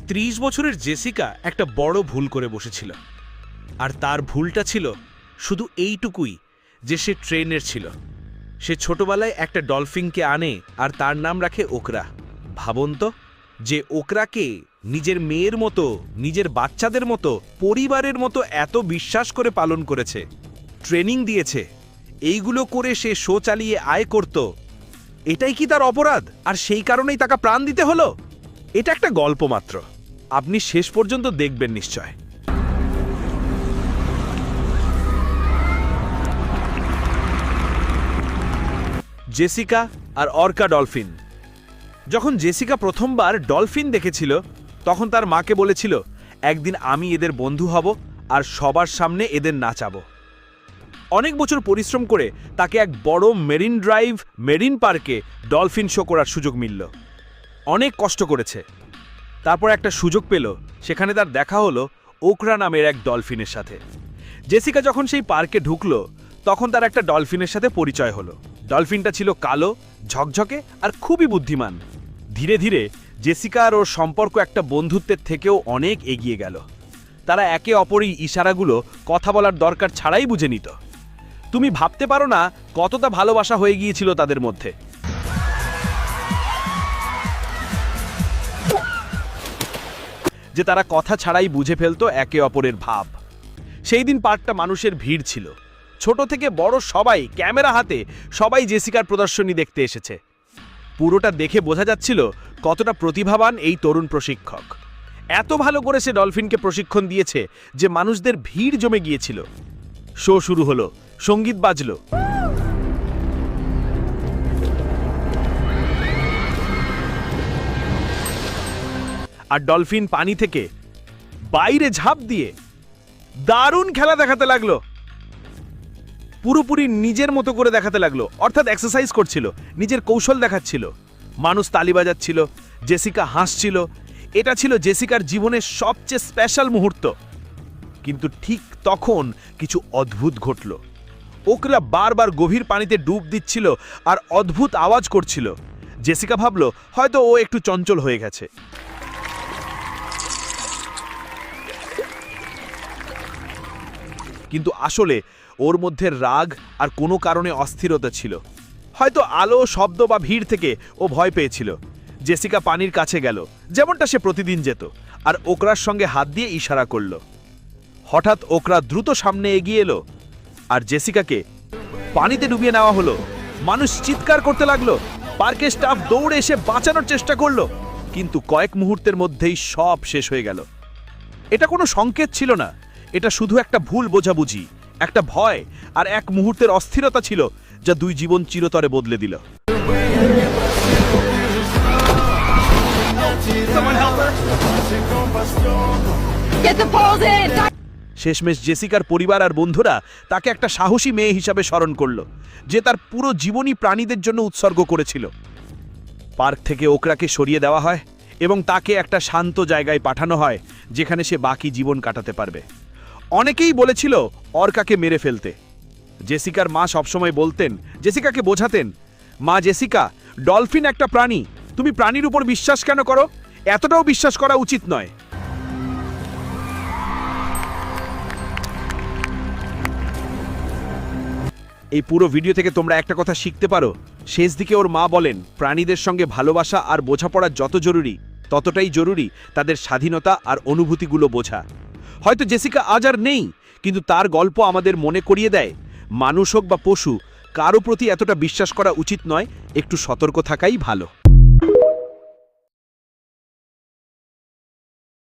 30 বছরের জেসিকা একটা বড় ভুল করে বসেছিল। আর তার ভুলটা ছিল শুধু এইটুকুই যে সে ট্রেনের ছিল। সে ছোটবেলায় একটা ডলফিনকে আনে আর তার নাম রাখে ওকরা। ভাবুন তো, যে ওকরাকে নিজের মেয়ের মতো, নিজের বাচ্চাদের মতো, পরিবারের মতো এত বিশ্বাস করে পালন করেছে, ট্রেনিং দিয়েছে, এইগুলো করে সে শো চালিয়ে আয় করত। এটাই কি তার অপরাধ? আর সেই কারণেই তাকে প্রাণ দিতে হলো? এটা একটা গল্প মাত্র, আপনি শেষ পর্যন্ত দেখবেন নিশ্চয়। জেসিকা আর অর্কা ডলফিন। যখন জেসিকা প্রথমবার ডলফিন দেখেছিল, তখন তার মাকে বলেছিল, একদিন আমি এদের বন্ধু হব আর সবার সামনে এদের নাচাবো। অনেক বছর পরিশ্রম করে তাকে এক বড় মেরিন ড্রাইভ মেরিন পার্কে ডলফিন শো করার সুযোগ মিলল। অনেক কষ্ট করেছে, তারপর একটা সুযোগ পেল। সেখানে তার দেখা হলো ওকরা নামের এক ডলফিনের সাথে। জেসিকা যখন সেই পার্কে ঢুকলো, তখন তার একটা ডলফিনের সাথে পরিচয় হলো। ডলফিনটা ছিল কালো, ঝকঝকে আর খুবই বুদ্ধিমান। ধীরে ধীরে জেসিকা আর ওর সম্পর্ক একটা বন্ধুত্বের থেকেও অনেক এগিয়ে গেল। তারা একে অপরের ইশারাগুলো কথা বলার দরকার ছাড়াই বুঝে নিত। তুমি ভাবতে পারো না কতটা ভালোবাসা হয়ে গিয়েছিল তাদের মধ্যে। যে তারা কথা ছাড়াই বুঝে ফেলতো একে অপরের ভাব। সেই দিন পার্কটা মানুষের ভিড় ছিল। ছোট থেকে বড় সবাই ক্যামেরা হাতে, সবাই জেসিকার প্রদর্শনী দেখতে এসেছে। পুরোটা দেখে বোঝা যাচ্ছিল কতটা প্রতিভাবান এই তরুণ প্রশিক্ষক। এত ভালো করে সে ডলফিনকে প্রশিক্ষণ দিয়েছে যে মানুষদের ভিড় জমে গিয়েছিল। শো শুরু হলো, সঙ্গীত বাজলো, আর ডলফিন পানি থেকে বাইরে ঝাঁপ দিয়ে দারুণ খেলা দেখাতে লাগলো। পুরোপুরি নিজের মতো করে দেখাতে লাগলো, অর্থাৎ এক্সারসাইজ করছিল, নিজের কৌশল দেখাচ্ছিল। মানুষ তালি বাজাচ্ছিল, জেসিকা হাসছিল। এটা ছিল জেসিকার জীবনের সবচেয়ে স্পেশাল মুহূর্ত। কিন্তু ঠিক তখন কিছু অদ্ভুত ঘটল। ওকরা বারবার গভীর পানিতে ডুব দিচ্ছিল আর অদ্ভুত আওয়াজ করছিল। জেসিকা ভাবল হয়তো ও একটু চঞ্চল হয়ে গেছে। কিন্তু আসলে ওর মধ্যে রাগ আর কোনো কারণে অস্থিরতা ছিল। হয়তো আলো, শব্দ বা ভিড় থেকে ও ভয় পেয়েছিল। জেসিকা পানির কাছে গেল, যেমনটা সে প্রতিদিন যেত, আর ওকরার সঙ্গে হাত দিয়ে ইশারা করল। হঠাৎ ওকরা দ্রুত সামনে এগিয়ে এলো আর জেসিকাকে পানিতে ডুবিয়ে নেওয়া হলো। মানুষ চিৎকার করতে লাগলো, পার্কের স্টাফ দৌড়ে এসে বাঁচানোর চেষ্টা করলো। কিন্তু কয়েক মুহূর্তের মধ্যেই সব শেষ হয়ে গেল। এটা কোনো সংকেত ছিল না, এটা শুধু একটা ভুল বোঝাবুঝি, একটা ভয় আর এক মুহূর্তের অস্থিরতা ছিল, যা দুই জীবন চিরতরে বদলে দিল। শেষমেশ জেসিকার পরিবার আর বন্ধুরা তাকে একটা সাহসী মেয়ে হিসাবে স্মরণ করল, যে তার পুরো জীবনই প্রাণীদের জন্য উৎসর্গ করেছিল। পার্ক থেকে ওকরাকে সরিয়ে দেওয়া হয় এবং তাকে একটা শান্ত জায়গায় পাঠানো হয়, যেখানে সে বাকি জীবন কাটাতে পারবে। অনেকেই বলেছিল অর্কাকে মেরে ফেলতে। জেসিকার মা সবসময় বলতেন, জেসিকাকে বোঝাতেন, মা জেসিকা, ডলফিন একটা প্রাণী, তুমি প্রাণীর উপর বিশ্বাস কেন করো? এতটাও বিশ্বাস করা উচিত নয়। এই পুরো ভিডিও থেকে তোমরা একটা কথা শিখতে পারো। শেষ দিকে ওর মা বলেন, প্রাণীদের সঙ্গে ভালোবাসা আর বোঝাপড়া যত জরুরি, ততটাই জরুরি তাদের স্বাধীনতা আর অনুভূতিগুলো বোঝা। হয়তো জেসিকা আজ আর নেই, কিন্তু তার গল্প আমাদের মনে করিয়ে দেয়, মানুষ হোক বা পশু, কারো প্রতি এতটা বিশ্বাস করা উচিত নয়, একটু সতর্ক থাকাই ভালো।